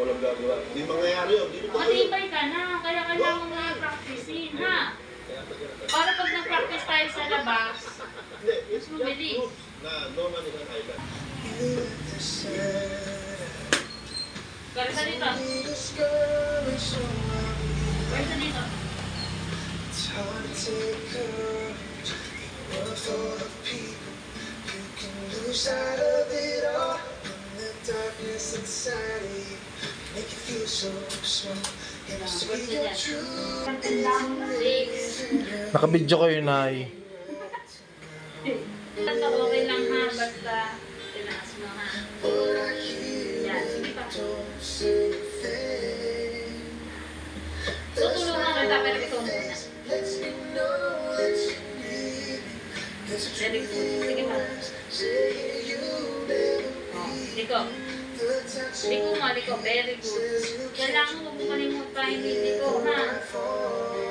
walang gagawa. Hindi mangyayari yun. Matibay ka na, kaya kailangan mo i-practicein, ha? Para pag nag-practice tayo sa labas, mas mabilis. Na normal isang highlight. Karisa dito. Karisa dito. Nakabidyo kayo, Nay. Basta okay lang ha, basta tinaas mo ha. Yan, sige pa. Tutulungan kita pero ito muna. Very good. Sige pa. Oh, liko. Liko mo, liko. Very good. Kailangan mo kalimutan yung liko ha.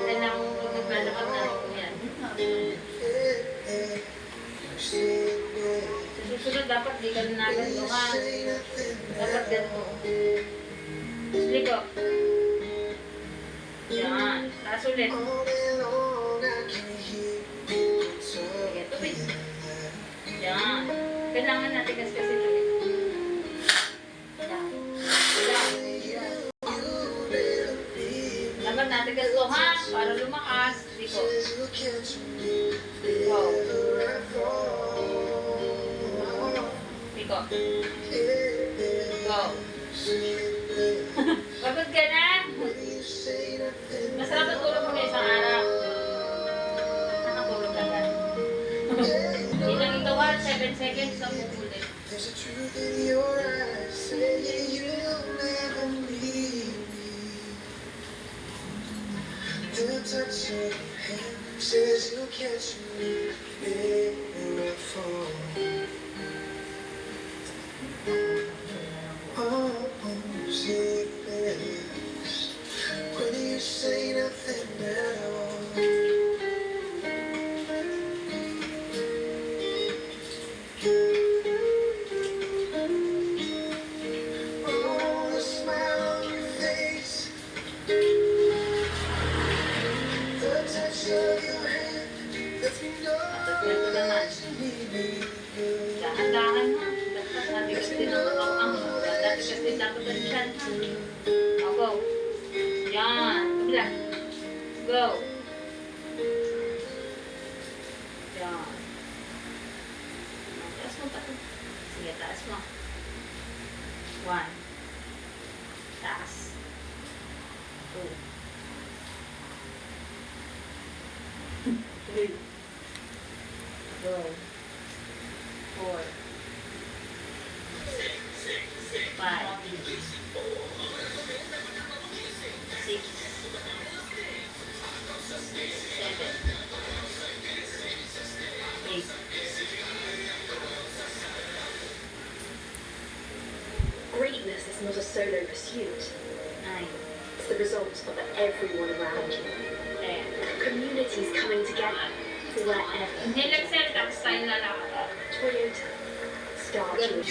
Kailangan mo maglalakad na liko yan. Susunod dapat di ka na ganito ka. Dapat ganito. Liko. Yan. Taas ulit. Sige, tubig. Yan. Kailangan natin kasi ito. Yan. Yan. Dapat natin kasi ha. Para lumakas. Liko. Wow. Liko. Go. Pagod ka na? Masarap ang tulog mo na isang araw. Nakatulog ka na. Hindi lang ito 7 seconds na pupulit. There's a truth in your eyes saying you'll never leave me. The touch of your hand says you'll catch me when I fall. Oh, say best when you say nothing at all. Oh, the smile on your face, the touch of your hand lets me know that you need me. Dahan-dahan ha. Dapat natin kasi tinatawag ang dati kasi dapat ang dyan ha. O, go. Yan. Kabila. Go. Yan. Taas mo pa ito. Sige, taas mo. 1. Taas. 2. 3. Go. 4. 5. 6. 7. 8. Greatness is not a solo pursuit. 9. It's the result of everyone around you. 10. Communities coming together wherever. Hindi lang sir, tapos tayo lalakad. Toyota. Start Good. with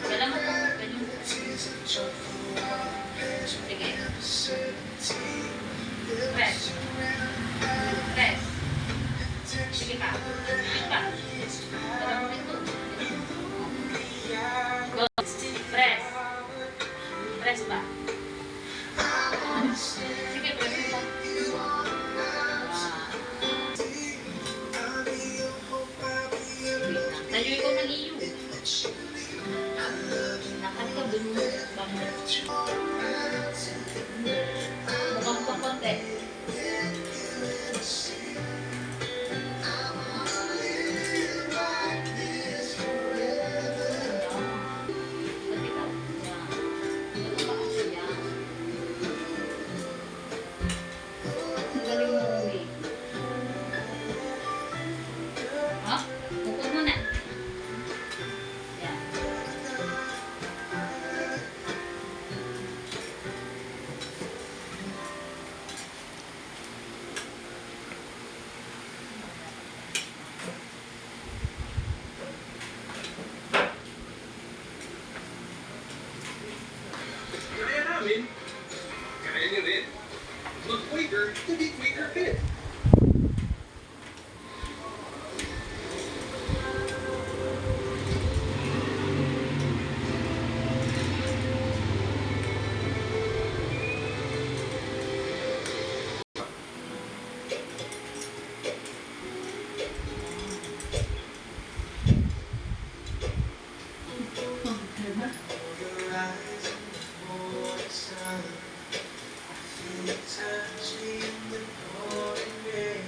Ganun mo po. Ganun mo. Sige. Press. Press. Sige pa. Sige pa. Ganun mo ito. Go. Press. Press pa. Sige, press mo pa. Tayo ikaw ng iyo. Nakal ka dun mo. Mukhang pa konti. Galing mo umi. Ha? Bukod mo na. Yan. namin, kaya niyo rin. Mag-Quaker to be Quaker fit. Your eyes in the morning sun. I feel you touch me in the pouring rain.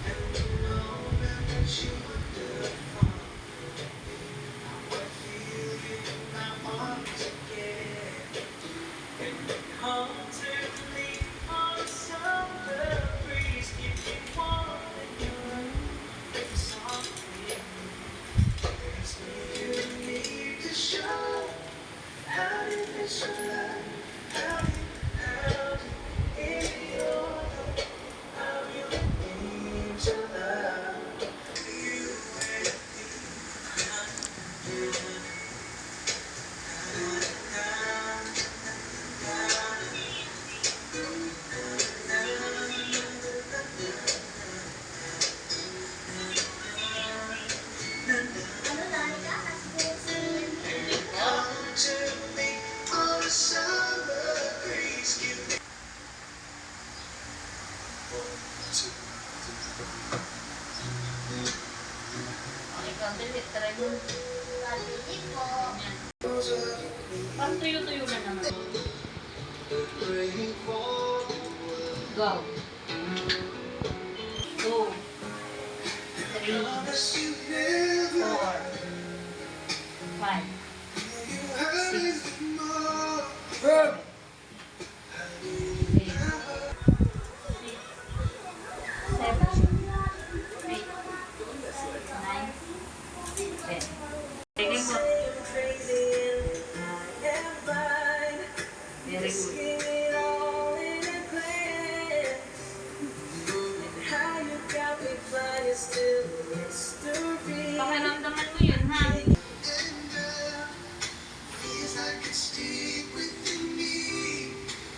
And the moment that you were from now I feel you in my arms again. And you come to me on a summer breeze, keep me warm in your arms softly. There's me you need to show. How did this love? How did in your love? How you need to love? You and come to me on a summer breeze. Give me Okay, konti. Try mo. Ganyan. those of you Parang tuyo-tuyo na naman. praying for the world. Go. 2, 3, Promise you never 4, 5, you have it more. 8, 7, 8, 9, 10. Very good. Very good. Pakiramdaman mo yun, ha? Feels like it's deep within me.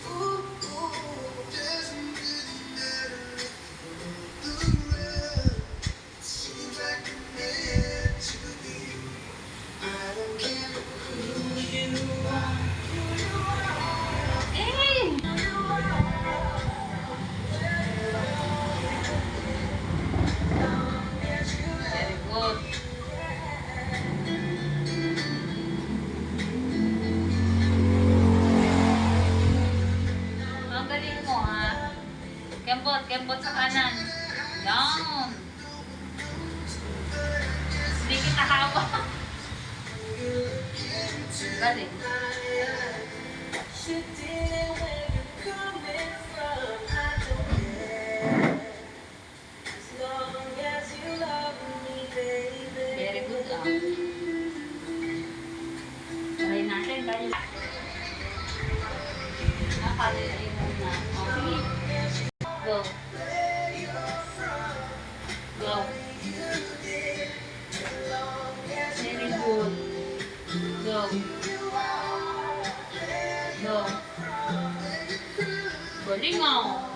Ooh, doesn't really matter if you look around. It seems like you're meant to be. I don't care who you are. Eh! Very good. Ang galing mo, ha? Kembot, kembot sa kanan. Down. Hindi kita hawa. Galing. Very good, ah. Try natin, tayo. Nakalimutan mo na. Okay. Go. Go. Very good. Go. Go. Galing, ah.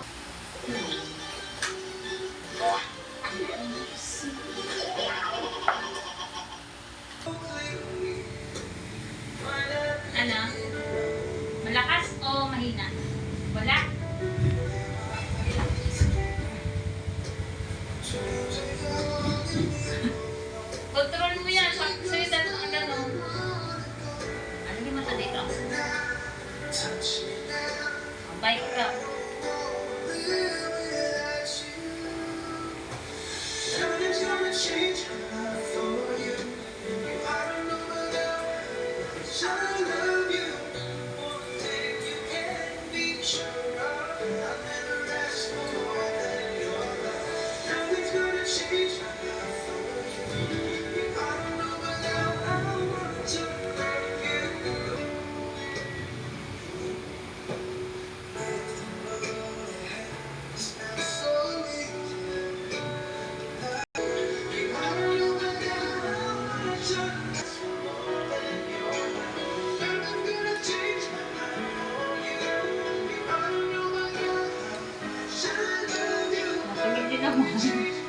Ano? Malakas o mahina? Wala? Control mo yan. Sa'yo dito ang gano'n. Ano yung mata dito? Bike ka. Nothing's gonna change my love for you. You ought to know my love. I love you. One thing you can be sure of, I'll never ask for more than your love. Nothing's gonna change my love for you. You ought to know my love. I want to love you. mo.